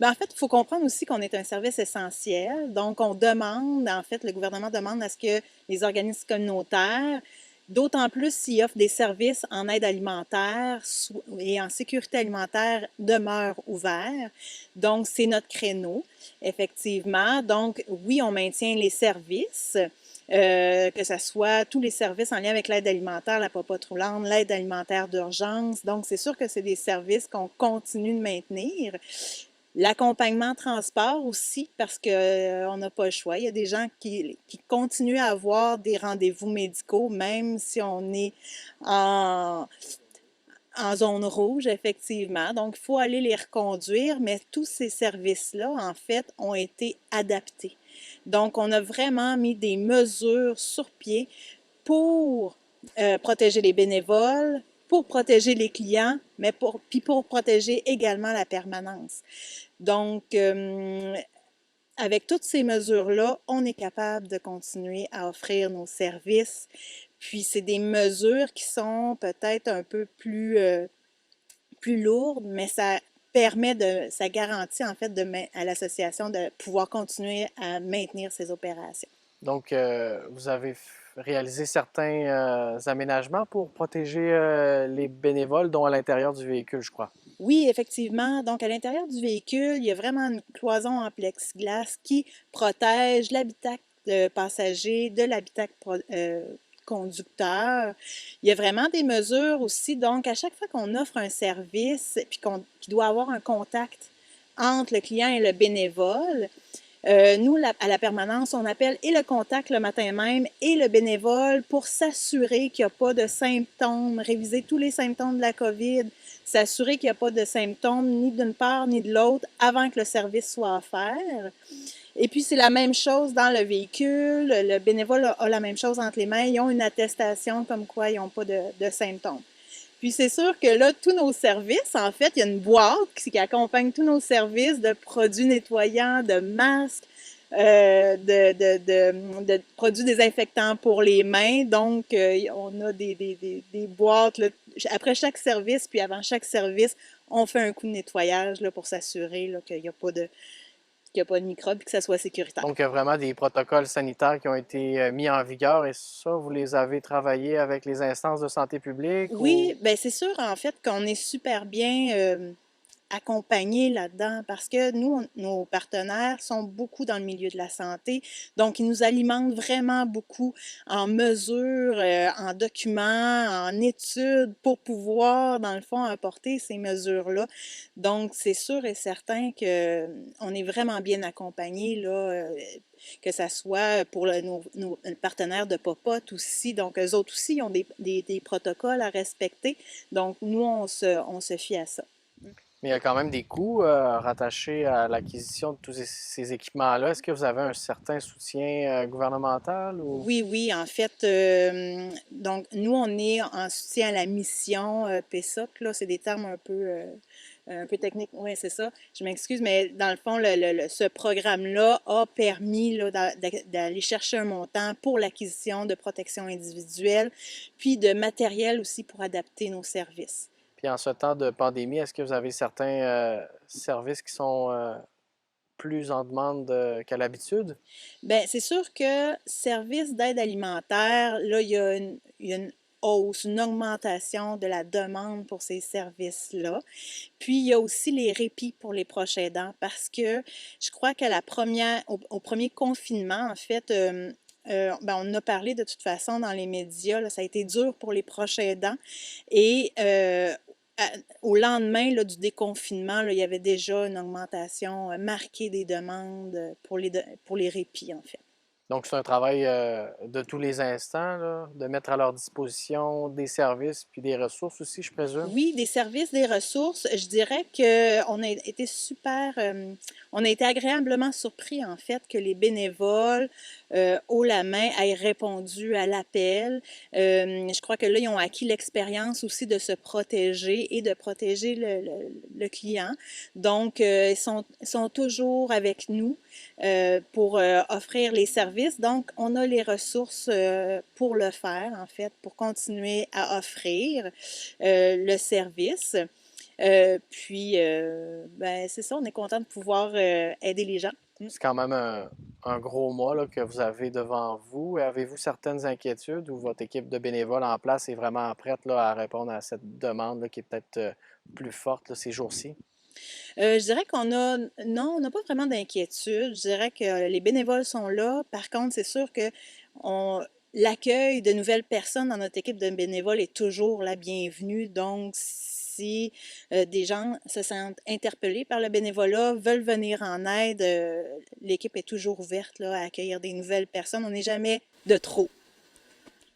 Ben, en fait, il faut comprendre aussi qu'on est un service essentiel. Donc, on demande, en fait, le gouvernement demande à ce que les organismes communautaires, d'autant plus s'ils offrent des services en aide alimentaire et en sécurité alimentaire, demeurent ouverts. Donc, c'est notre créneau, effectivement. Donc, oui, on maintient les services. Que ce soit tous les services en lien avec l'aide alimentaire, la popote roulante, l'aide alimentaire d'urgence. Donc, c'est sûr que c'est des services qu'on continue de maintenir. L'accompagnement transport aussi, parce que on n'a pas le choix. Il y a des gens qui continuent à avoir des rendez-vous médicaux, même si on est en, en zone rouge, effectivement. Donc, il faut aller les reconduire, mais tous ces services-là, en fait, ont été adaptés. Donc, on a vraiment mis des mesures sur pied pour protéger les bénévoles, pour protéger les clients, mais puis pour protéger également la permanence. Donc, avec toutes ces mesures-là, on est capable de continuer à offrir nos services. Puis, c'est des mesures qui sont peut-être un peu plus lourdes, mais ça garantit en fait à l'association de pouvoir continuer à maintenir ses opérations. Donc, vous avez réalisé certains aménagements pour protéger les bénévoles, dont à l'intérieur du véhicule, je crois. Oui, effectivement. Donc, à l'intérieur du véhicule, il y a vraiment une cloison en plexiglas qui protège l'habitacle passager de l'habitacle conducteur. Il y a vraiment des mesures aussi. Donc, à chaque fois qu'on offre un service, puis qu'il doit avoir un contact entre le client et le bénévole, nous, à la permanence, on appelle et le contact le matin même et le bénévole pour s'assurer qu'il n'y a pas de symptômes, réviser tous les symptômes de la COVID, s'assurer qu'il n'y a pas de symptômes ni d'une part ni de l'autre avant que le service soit offert. Et puis, c'est la même chose dans le véhicule. Le bénévole a la même chose entre les mains. Ils ont une attestation comme quoi ils n'ont pas de symptômes. Puis c'est sûr que là, tous nos services, en fait, il y a une boîte qui accompagne tous nos services de produits nettoyants, de masques, de produits désinfectants pour les mains. Donc, on a des boîtes. Là. Après chaque service, puis avant chaque service, on fait un coup de nettoyage là, pour s'assurer qu'il n'y a pas de, qu'il y a pas de microbes et que ça soit sécuritaire. Donc, il y a vraiment des protocoles sanitaires qui ont été mis en vigueur et ça, vous les avez travaillés avec les instances de santé publique ou... Oui, ben c'est sûr en fait qu'on est super bien accompagnés là-dedans parce que nous, nos partenaires sont beaucoup dans le milieu de la santé, donc ils nous alimentent vraiment beaucoup en mesures, en documents, en études pour pouvoir, dans le fond, apporter ces mesures-là. Donc, c'est sûr et certain que on est vraiment bien accompagnés là. Que ça soit pour nos partenaires de Popote aussi. Donc, eux autres aussi, ils ont des protocoles à respecter. Donc, nous, on se fie à ça. Mais il y a quand même des coûts rattachés à l'acquisition de tous ces équipements-là. Est-ce que vous avez un certain soutien gouvernemental ou... Oui, oui, en fait, donc nous, on est en soutien à la mission PESOC, là, c'est des termes un peu techniques, oui, c'est ça, je m'excuse, mais dans le fond, ce programme-là a permis là, d'aller chercher un montant pour l'acquisition de protection individuelle, puis de matériel aussi pour adapter nos services. Puis en ce temps de pandémie, est-ce que vous avez certains services qui sont plus en demande qu'à l'habitude? Bien, c'est sûr que service d'aide alimentaire, là, il y a une hausse, une augmentation de la demande pour ces services-là. Puis, il y a aussi les répits pour les proches aidants parce que je crois qu'à au premier confinement, en fait, ben, on en a parlé de toute façon dans les médias, là, ça a été dur pour les proches aidants. Et au lendemain là, du déconfinement, là, il y avait déjà une augmentation marquée des demandes pour les répits, en fait. Donc, c'est un travail de tous les instants, là, de mettre à leur disposition des services puis des ressources aussi, je présume. Oui, des services, des ressources. Je dirais qu'on a été on a été agréablement surpris en fait que les bénévoles haut la main aient répondu à l'appel. Je crois que là, ils ont acquis l'expérience aussi de se protéger et de protéger le client. Donc, sont toujours avec nous pour offrir les services. Donc, on a les ressources pour le faire, en fait, pour continuer à offrir le service. Ben, c'est ça, on est content de pouvoir aider les gens. Mm. C'est quand même un gros mois là, que vous avez devant vous. Avez-vous certaines inquiétudes ou votre équipe de bénévoles en place est vraiment prête là, à répondre à cette demande là, qui est peut-être plus forte là, ces jours-ci? Je dirais non, on n'a pas vraiment d'inquiétude. Je dirais que les bénévoles sont là. Par contre, c'est sûr que on, l'accueil de nouvelles personnes dans notre équipe de bénévoles est toujours la bienvenue. Donc, si des gens se sentent interpellés par le bénévolat, veulent venir en aide, l'équipe est toujours ouverte là, à accueillir des nouvelles personnes. On n'est jamais de trop.